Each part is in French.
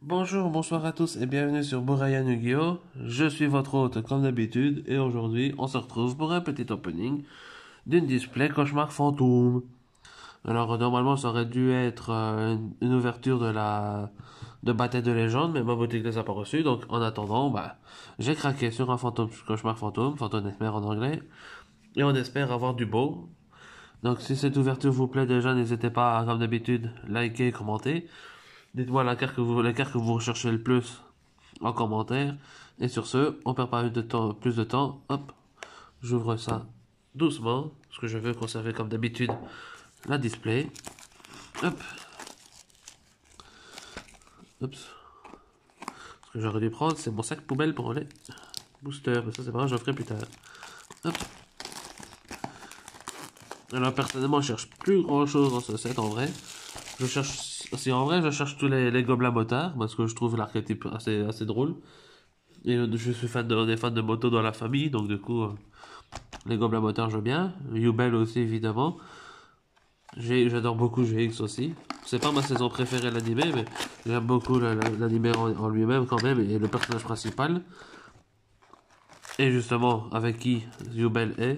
Bonjour, bonsoir à tous et bienvenue sur Borayan Yu-Gi-Oh! Je suis votre hôte comme d'habitude et aujourd'hui on se retrouve pour un petit opening d'une display Cauchemar Fantôme. Alors normalement ça aurait dû être une ouverture de Bataille de légende mais ma boutique les a pas reçus donc en attendant j'ai craqué sur un fantôme Cauchemar Fantôme, Phantom Nightmare en anglais et on espère avoir du beau. Donc si cette ouverture vous plaît déjà n'hésitez pas à, comme d'habitude liker et commenter. Dites-moi la carte que vous recherchez le plus en commentaire. Et sur ce, on perd pas plus de temps. Hop, j'ouvre ça doucement, parce que je veux conserver comme d'habitude la display. Hop, hop. Ce que j'aurais dû prendre, c'est mon sac poubelle pour les boosters. Mais ça, c'est pas grave, je le ferai plus tard. Hop. Alors, personnellement, je cherche plus grand chose dans ce set en vrai. Je cherche tous les gobelins motards, parce que je trouve l'archétype assez drôle. Et je suis des fans de moto dans la famille, donc du coup, les gobelins motards, je veux bien. Yubel aussi, évidemment. J'adore beaucoup GX aussi. C'est pas ma saison préférée l'animé, mais j'aime beaucoup l'animé en lui-même quand même, et le personnage principal. Et justement, avec qui Yubel est.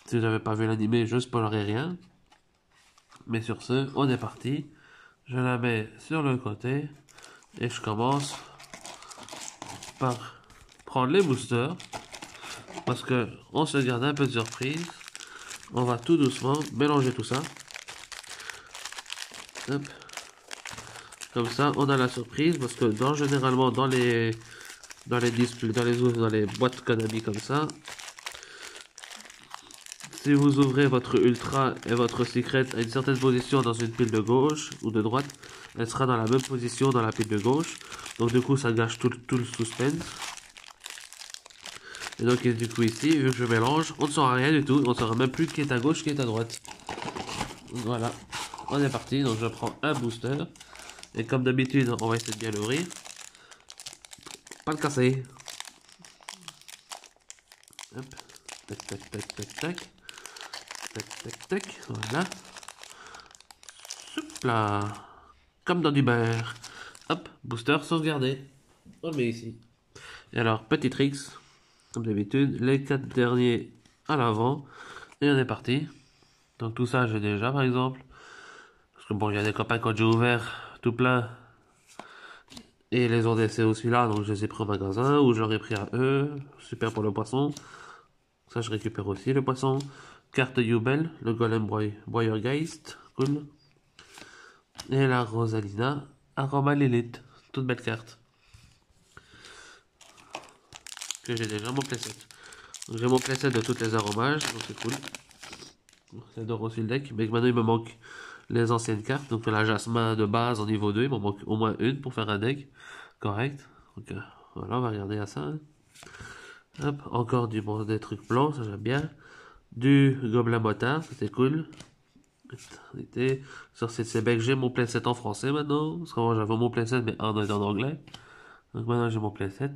Si vous n'avez pas vu l'animé, je spoilerai rien. Mais sur ce, on est parti. Je la mets sur le côté. Et je commence par prendre les boosters. Parce que on se garde un peu de surprise. On va tout doucement mélanger tout ça. Hop. Comme ça, on a la surprise parce que généralement dans les displays, dans les boîtes Konami comme ça, si vous ouvrez votre Ultra et votre Secret à une certaine position dans une pile de gauche ou de droite, elle sera dans la même position dans la pile de gauche. Donc du coup, ça gâche tout le suspense. Et donc du coup ici, vu que je mélange, on ne saura rien du tout. On ne saura même plus qui est à gauche, qui est à droite. Voilà, on est parti. Donc je prends un booster. Et comme d'habitude, on va essayer de bien l'ouvrir. Pas le casser. Hop. Tac, tac, tac, tac, tac. Tac, tac, tac. Voilà. Hop là. Comme dans du beurre. Hop. Booster sauvegardé. On le met ici. Et alors, petit tricks. Comme d'habitude, les 4 derniers à l'avant. Et on est parti. Donc tout ça, j'ai déjà, par exemple. Parce que bon, il y a des copains quand j'ai ouvert tout plein. Et ils les ont laissés aussi là, donc je les ai pris au magasin, ou j'aurais pris à eux. Super pour le poisson. Ça, je récupère aussi le poisson. Carte Yubel, le Golem Boyergeist, cool. Et la Rosalina, Aroma Lilith, toute belle carte. Que j'ai déjà mon playset. J'ai mon playset de toutes les aromages, donc c'est cool. J'adore aussi le deck, mais maintenant il me manque les anciennes cartes. Donc la Jasmin de base en niveau 2, il m'en manque au moins une pour faire un deck correct. Donc voilà, on va regarder à ça. Hein. Hop, encore des trucs blancs, ça j'aime bien. Du Gobelin Motard, c'était cool. Sur CCBEC, j'ai mon playset en français maintenant. Parce qu'avant j'avais mon playset mais en anglais. Donc maintenant j'ai mon playset.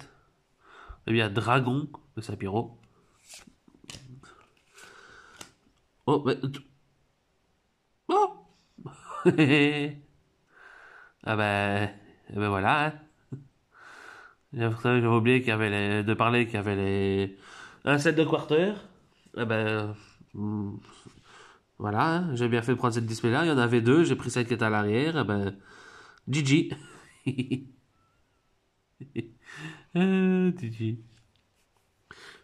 Et bien Dragon de Sapiro. Oh, mais. Oh ah ben. Eh ben voilà. Hein. J'avais oublié de parler qu'il y avait un set de quarter. Eh ben. Voilà, hein. J'ai bien fait de prendre cette display là. Il y en avait deux. J'ai pris celle qui est à l'arrière. Eh ben. GG. GG.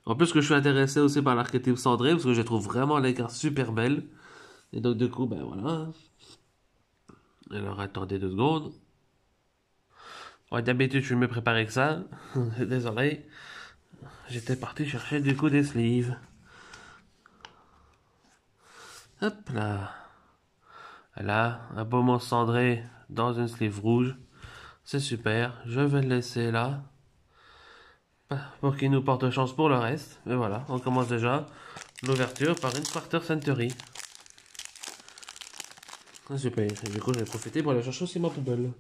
En plus que je suis intéressé aussi par l'archétype cendré parce que je trouve vraiment les cartes super belles. Et donc du coup, ben voilà. Alors attendez 2 secondes. Ouais, d'habitude je me préparer que ça. Désolé. J'étais parti chercher du coup des sleeves. Hop là. Là, un beau monstre cendré dans une sleeve rouge. C'est super. Je vais le laisser là. Pour qu'il nous porte chance pour le reste. Et voilà, on commence déjà l'ouverture par une Quarter Century. Ah, super. Et du coup, j'ai profité pour aller chercher aussi ma poubelle.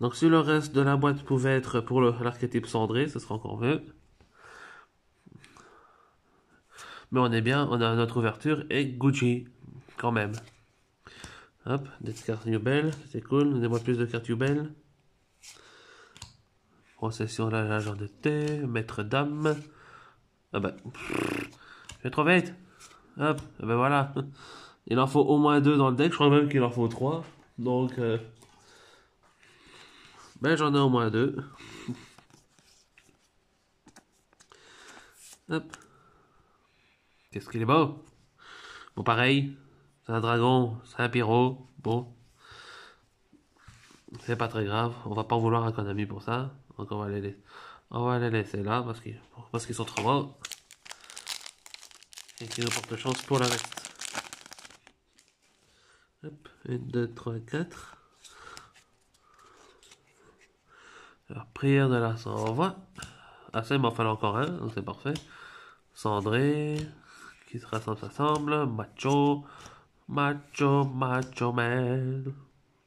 Donc, si le reste de la boîte pouvait être pour l'archétype cendré, ce serait encore mieux. Mais on est bien, on a notre ouverture et Gucci, quand même. Hop, des cartes Newbell, c'est cool. Donnez-moi plus de cartes Newbell. Procession de l'agent de thé, maître dame. Ah bah, je vais trop vite. Hop, ah ben voilà. Il en faut au moins 2 dans le deck, je crois même qu'il en faut 3. Donc, ben j'en ai au moins 2. Hop. Qu'est-ce qu'il est beau. Bon, pareil. C'est un dragon, c'est un pyro. Bon. C'est pas très grave. On va pas en vouloir à Konami pour ça. Donc on va les laisser là parce qu'ils sont trop beaux. Et qu'ils nous portent chance pour le reste. Hop. 1, 2, 3, 4. Alors, prière de la s'envoie. Ah ça, il m'en fallait encore un, donc c'est parfait. Cendré, qui se rassemble, s'assemble. Macho, macho, macho man.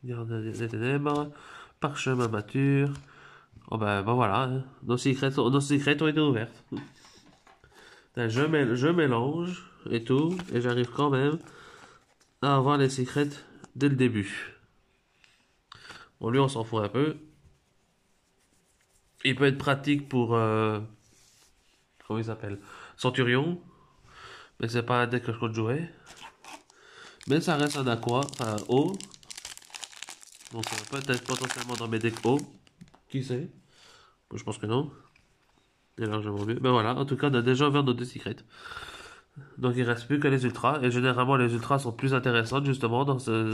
Gardien des ténèbres. Parchemin mature. Oh ben voilà, hein. Nos secrets ont été ouvertes. Je mélange et tout, et j'arrive quand même à avoir les secrets dès le début. Bon, lui, on s'en fout un peu. Il peut être pratique pour... comment il s'appelle? Centurion. Mais c'est pas un deck que je compte jouer. Mais ça reste un aqua, enfin haut. Donc peut-être potentiellement dans mes decks haut. Qui sait? Je pense que non. Et largement mieux. Ben voilà, en tout cas on a déjà ouvert nos deux secrets. Donc il reste plus que les ultras. Et généralement les ultras sont plus intéressantes justement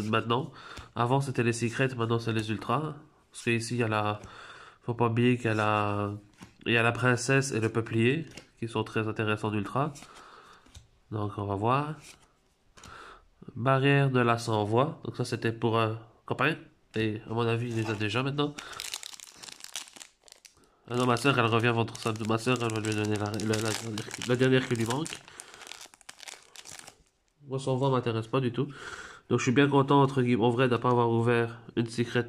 maintenant. Avant c'était les secrets, maintenant c'est les ultras. Parce qu'ici il y a la... Faut pas oublier qu'il y a il y a la princesse et le peuplier. Qui sont très intéressants d'ultra. Donc on va voir. Barrière de la sans-voix. Donc ça c'était pour un copain. Et à mon avis il les a déjà maintenant. Ah non, ma soeur elle revient vendre ça. Ma soeur elle va lui donner la dernière qui lui manque. Moi sans-voix m'intéresse pas du tout. Donc je suis bien content entre guillemets en vrai de pas avoir ouvert une secret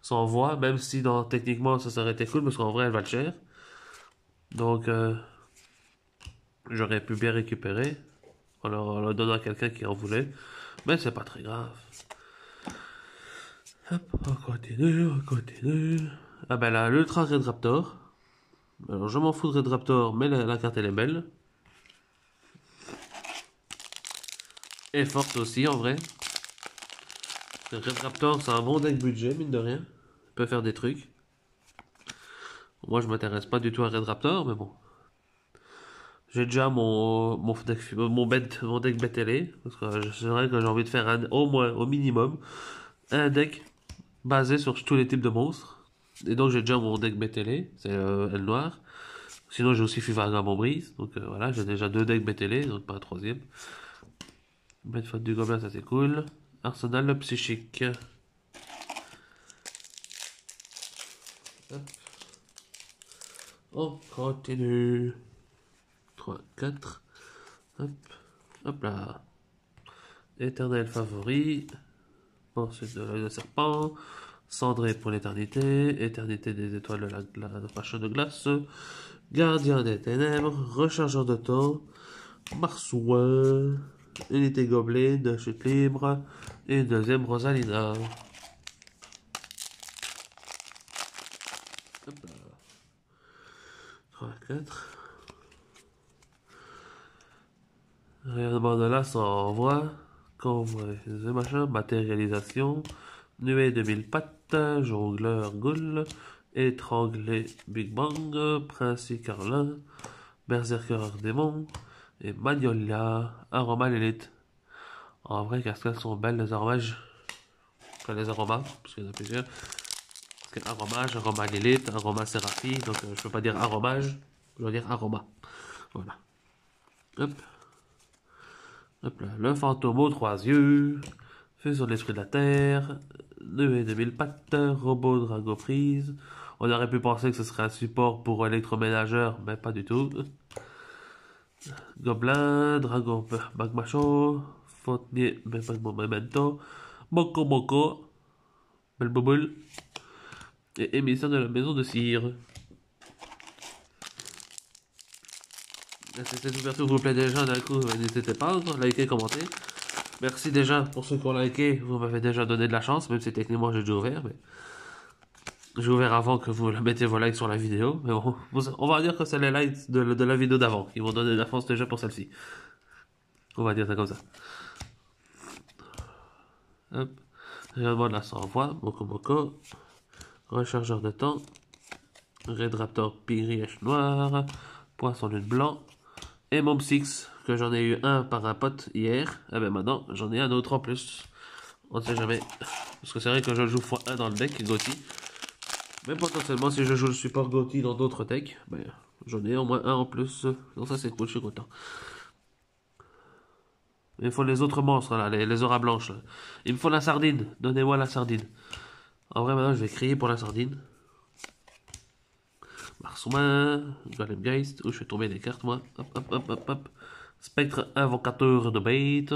sans voix. Même si techniquement ça serait été cool parce qu'en vrai elle va le cher. Donc j'aurais pu bien récupérer. On le donne à quelqu'un qui en voulait. Mais c'est pas très grave. Hop, on continue, on continue. Ah ben là, l'Ultra Red Raptor. Alors je m'en fous de Red Raptor, mais la carte elle est belle. Et forte aussi en vrai. Le Red Raptor c'est un bon deck budget, mine de rien. Il peut faire des trucs. Moi je m'intéresse pas du tout à Red Raptor, mais bon. J'ai déjà mon deck BTL. Parce que c'est vrai que j'ai envie de faire au moins, au minimum, un deck basé sur tous les types de monstres. Et donc j'ai déjà mon deck BTL, c'est L noir. Sinon j'ai aussi Vagabond Brise, donc voilà, j'ai déjà 2 decks BTL, donc pas un troisième. Bête faute du gobelin, ça c'est cool. Arsenal psychique. Hop. On continue. 3, 4. Hop. Hop là. Éternel favori. Ensuite de l'œil de serpent. Cendré pour l'éternité. Éternité des étoiles de la fâche de glace. Gardien des ténèbres. Rechargeur de temps. Marsouin. Unité gobelet de chute libre. Et une deuxième Rosalina. Hop là. 3, 4. Rayonnement de là s'envoie. Convoi des machins. Matérialisation. Nuée de 1000 pattes. Jongleur Ghoul. Étranglé Big Bang. Prince Carlin. Berserker Démon. Et Magnolia. Aroma Lilith. En vrai, qu'elles sont belles les aromages. Enfin, les aromas, parce qu'il y en a plusieurs. Parce que aromage, aroma Lilith, aroma Séraphie. Donc je peux pas dire aromage. Je dois dire aroma. Voilà. Hop. Hop là. Le fantôme aux 3 yeux. Feu sur l'esprit de la terre. 2000 pattes. Robot drago prise. On aurait pu penser que ce serait un support pour électroménageur, mais pas du tout. Gobelin, dragon, magma chaud. Fontenay, memento. Moko Moko. Belle boboule. Et émissaire de la maison de cire. Si cette ouverture vous plaît déjà d'un coup, n'hésitez pas à liker, commenter. Merci déjà pour ceux qui ont liké, vous m'avez déjà donné de la chance, même si techniquement j'ai déjà ouvert, mais j'ai ouvert avant que vous mettez vos likes sur la vidéo, mais bon, on va dire que c'est les likes de la vidéo d'avant qui m'ont donné de la chance déjà pour celle-ci. On va dire ça comme ça. Hop, regarde-moi là, ça envoie, Moko Moko, rechargeur de temps, Red Raptor Pirièche Noir, Poisson Lune Blanc, et mon Psyx, que j'en ai eu un par un pote hier, et ben maintenant j'en ai un autre en plus. On ne sait jamais. Parce que c'est vrai que je joue x1 dans le deck Gotti. Mais potentiellement, si je joue le support Gotti dans d'autres decks, ben, j'en ai au moins un en plus. Donc ça c'est cool, je suis content. Il faut les autres monstres là, les auras blanches là. Il me faut la sardine, donnez-moi la sardine. En vrai maintenant je vais crier pour la sardine. Marsouin, Golemgeist, où je fais tomber des cartes moi. Hop hop hop hop hop. Spectre invocateur de bête.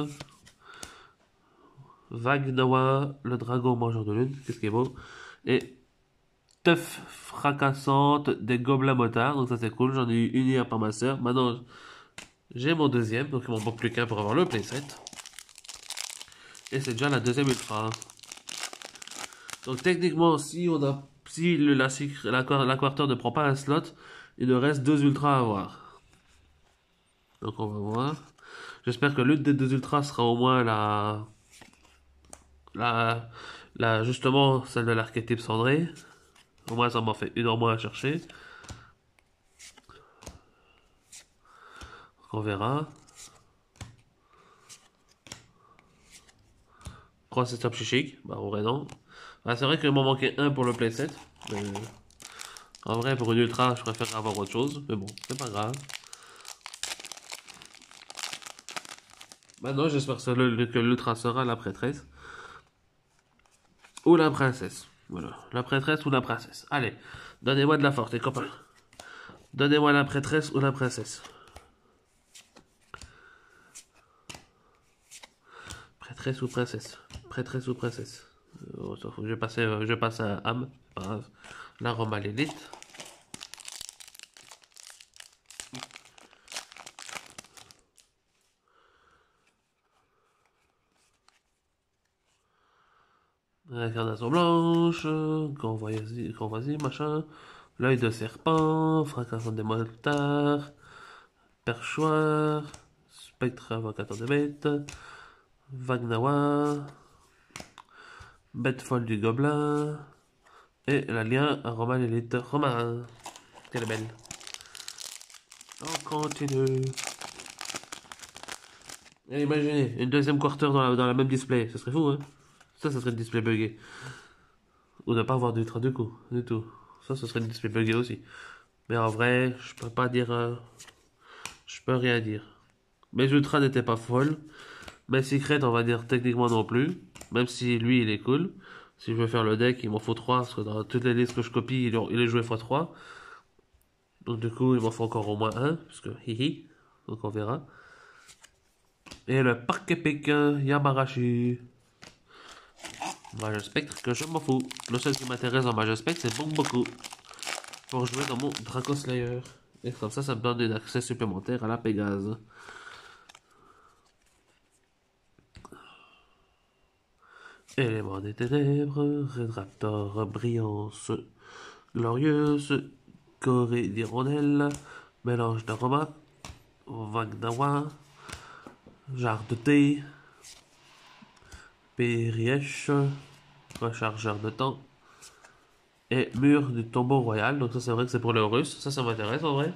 Vagnawa, le dragon mangeur de lune, qu'est-ce qui est beau. Et teuf fracassante des gobelins motards, donc ça c'est cool, j'en ai eu une hier par ma soeur. Maintenant j'ai mon deuxième, donc il m'en manque plus qu'un pour avoir le playset. Et c'est déjà la deuxième ultra. Donc techniquement, si la quarter ne prend pas un slot, il nous reste deux ultras à avoir. Donc on va voir. J'espère que l'une des deux ultras sera au moins justement celle de l'archétype cendré. Au moins ça m'en fait une en moins à chercher. On verra. Croix c'est psychique. Bah en vrai non. Ah, c'est vrai qu'il m'en manquait un pour le playset. Mais en vrai pour une ultra je préfère avoir autre chose. Mais bon, c'est pas grave. Maintenant j'espère que l'ultra sera la prêtresse. Ou la princesse. Voilà. La prêtresse ou la princesse. Allez. Donnez-moi de la force les copains. Donnez-moi la prêtresse ou la princesse. Prêtresse ou princesse. Prêtresse ou princesse. Je passe à âme. Pas grave. La Roma l'élite. Incarnation blanche. Convoisie, machin. L'œil de serpent. Fracassant des motards. Perchoir. Spectre invocateur de bête. Vagnawa. Bête folle du gobelin. Et l'alien Romain l'élite Romain. Quelle est belle. On continue. Et imaginez, une deuxième quarter dans la même display. Ce serait fou, hein. Ça serait le display buggé. Ou ne pas avoir d'ultra du coup, du tout. Ça, ce serait le display buggé aussi. Mais en vrai, je peux pas dire... je peux rien dire. Mes ultras n'étaient pas folles. Mes secrets, on va dire techniquement non plus. Même si lui, il est cool. Si je veux faire le deck, il m'en faut 3. Parce que dans toutes les listes que je copie, il est joué x3. Donc du coup, il m'en faut encore au moins un. Parce que hihi. Donc on verra. Et le parquet pékin Yamarashi. Mage Spectre que je m'en fous. Le seul qui m'intéresse dans Mage Spectre, c'est beaucoup. Pour jouer dans mon Draco Slayer. Et comme ça me donne un accès supplémentaire à la Pégase. Élément des ténèbres, Red Raptor, brillance glorieuse, corée d'hirondelle, mélange d'aromas, vague d'awa, jarre de thé, périèche, rechargeur de temps, et mur du tombeau royal. Donc ça c'est vrai que c'est pour les Russes, ça m'intéresse en vrai.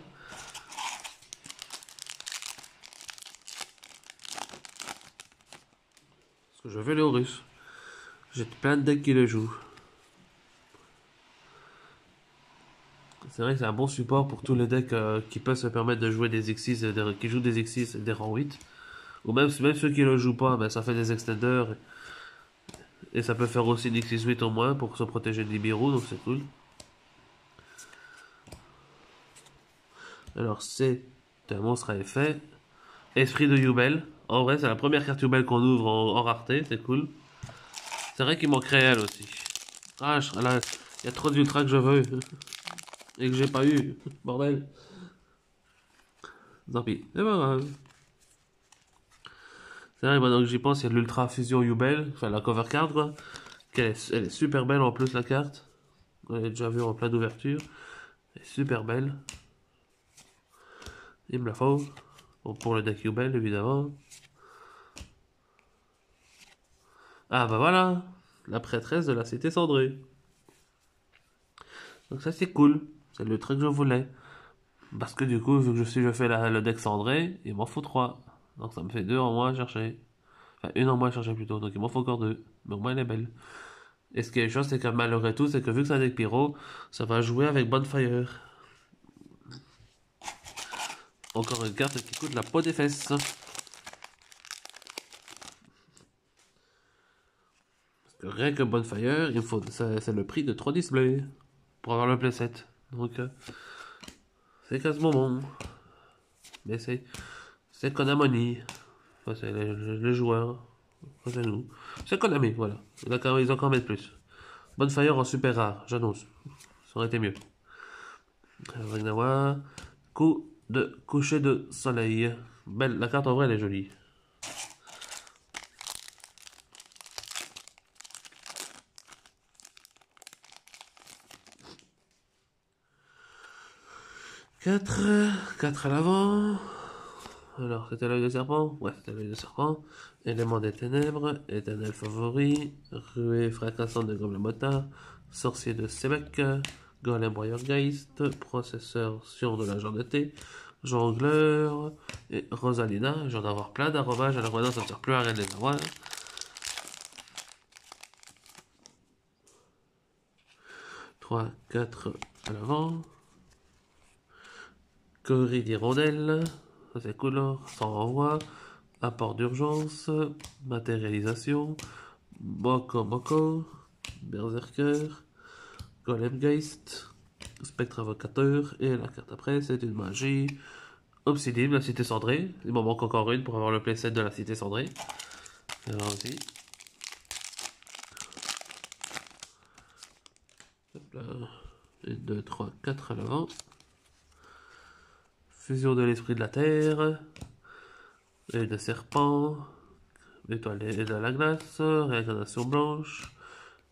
Parce que je veux les Russes. J'ai plein de decks qui le jouent. C'est vrai que c'est un bon support pour tous les decks qui peuvent se permettre de jouer des X6, qui jouent des X6 et des rangs 8. Ou même ceux qui ne le jouent pas, ben, ça fait des extenders. Et ça peut faire aussi une X6-8 au moins pour se protéger de Nibiru, donc c'est cool. Alors c'est un monstre à effet. Esprit de Yubel. En vrai, c'est la première carte Yubel qu'on ouvre en rareté, c'est cool. C'est vrai qu'il manquerait elle aussi. Ah, là, il y a trop d'ultra que je veux. Et que j'ai pas eu. Bordel. Tant pis. C'est pas grave. C'est vrai, maintenant que j'y pense, il y a l'Ultra Fusion Yubel, enfin la cover card quoi. Elle est super belle en plus la carte. On l'a déjà vu en plein d'ouverture. Elle est super belle. Il me la faut. Bon, pour le deck Yubel évidemment. Ah bah voilà, la prêtresse de la cité cendrée. Donc ça c'est cool, c'est le truc que je voulais. Parce que du coup, vu que je fais le deck cendré, il m'en faut 3. Donc ça me fait 2 en moins à chercher. Enfin, une en moins à chercher plutôt, donc il m'en faut encore 2. Mais au moins elle est belle. Et ce qui est chose, c'est que malgré tout, c'est que vu que c'est un deck pyro, ça va jouer avec Bonfire. Encore une carte qui coûte la peau des fesses. Parce que rien que Bonfire, il faut, c'est le prix de 3 displays pour avoir le playset. Donc c'est quasiment bon. Mais c'est Konamoni. Enfin, c'est les joueurs. Enfin, c'est nous. C'est Konami, voilà. Ils ont encore mettre plus. Bonfire en super rare, j'annonce. Ça aurait été mieux. Ragnawa. Coup de coucher de soleil. Belle, la carte en vrai elle est jolie. Quatre à l'avant. Alors, c'était l'œil de serpent? Ouais, c'était l'œil de serpent. Élément des ténèbres, éternel favori, ruée fracassante de Gobelin Motard, sorcier de Sebek, golem Geist, processeur sur de la d'été, jongleur, et Rosalina. J'en ai avoir plein d'arrobages, alors maintenant ça ne sert plus à rien de les avoir. 3, 4 à l'avant. Corrie d'hirondelle, ça c'est couleur, sans renvoi. Apport d'urgence, matérialisation, Moko Moko, Berserker, Golemgeist, Spectre Invocateur, et la carte après c'est une magie. Obsidian, la cité cendrée. Il m'en manque encore une pour avoir le playset de la cité cendrée. Alors aussi. Hop là. 1, 2, 3, 4 à l'avant. Fusion de l'esprit de la terre. Et de serpent. Étoile de la glace. Réincarnation blanche.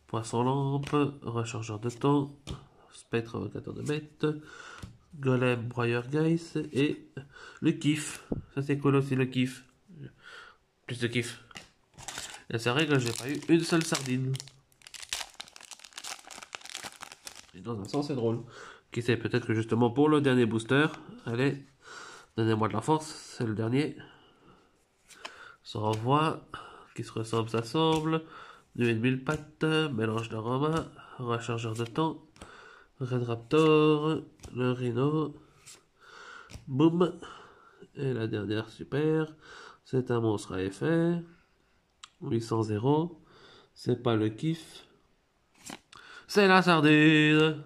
Poisson lampe. Rechargeur de temps. Spectre invocateur de bête. Golem broyeur Geist. Et le kiff. Ça c'est cool aussi le kiff. Plus de kiff. Et c'est vrai que j'ai pas eu une seule sardine. Et dans un sens c'est drôle. Qui sait, peut-être que justement pour le dernier booster, allez, donnez-moi de la force, c'est le dernier. Se renvoie, qui se ressemble, s'assemble. Nuée de 1000 pattes, mélange d'aroma, rechargeur de temps, Red Raptor, le Rhino, boum. Et la dernière super, c'est un monstre à effet, 800 c'est pas le kiff, c'est la sardine.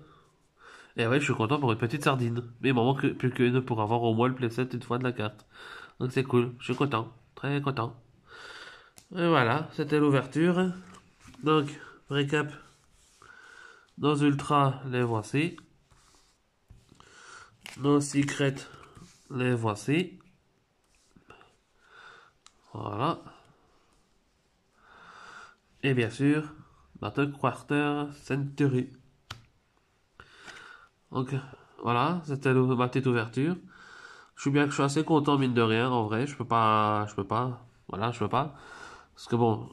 Et ouais, je suis content pour une petite sardine. Mais il m'en manque plus qu'une pour avoir au moins le playset une fois de la carte. Donc c'est cool, je suis content, très content. Et voilà, c'était l'ouverture. Donc, récap. Nos ultras, les voici. Nos secrets, les voici. Voilà. Et bien sûr, notre Quarter Century. Donc, voilà, c'était ma petite ouverture. Je suis assez content, mine de rien, en vrai. Je peux pas. Voilà, je peux pas. Parce que bon,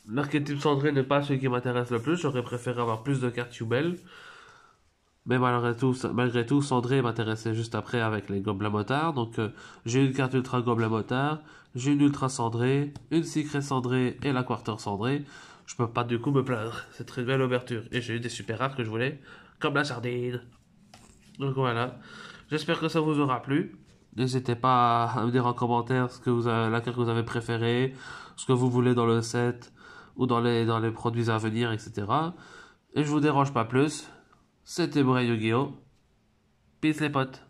l'archétype cendré n'est pas celui qui m'intéresse le plus. J'aurais préféré avoir plus de cartes Yubel. Mais malgré tout, Cendré m'intéressait juste après avec les Gobelins Motards. Donc j'ai une carte Ultra Gobelin Motard, j'ai une Ultra Cendrée, une Secret Cendrée et la Quarter Cendrée. Je peux pas du coup me plaindre. C'est très belle ouverture. Et j'ai eu des super rares que je voulais, comme la sardine. Donc voilà. J'espère que ça vous aura plu. N'hésitez pas à me dire en commentaire la carte que vous avez préférée, ce que vous voulez dans le set ou dans les produits à venir, etc. Et je vous dérange pas plus. C'était Bray Yu-Gi-Oh! Peace les potes!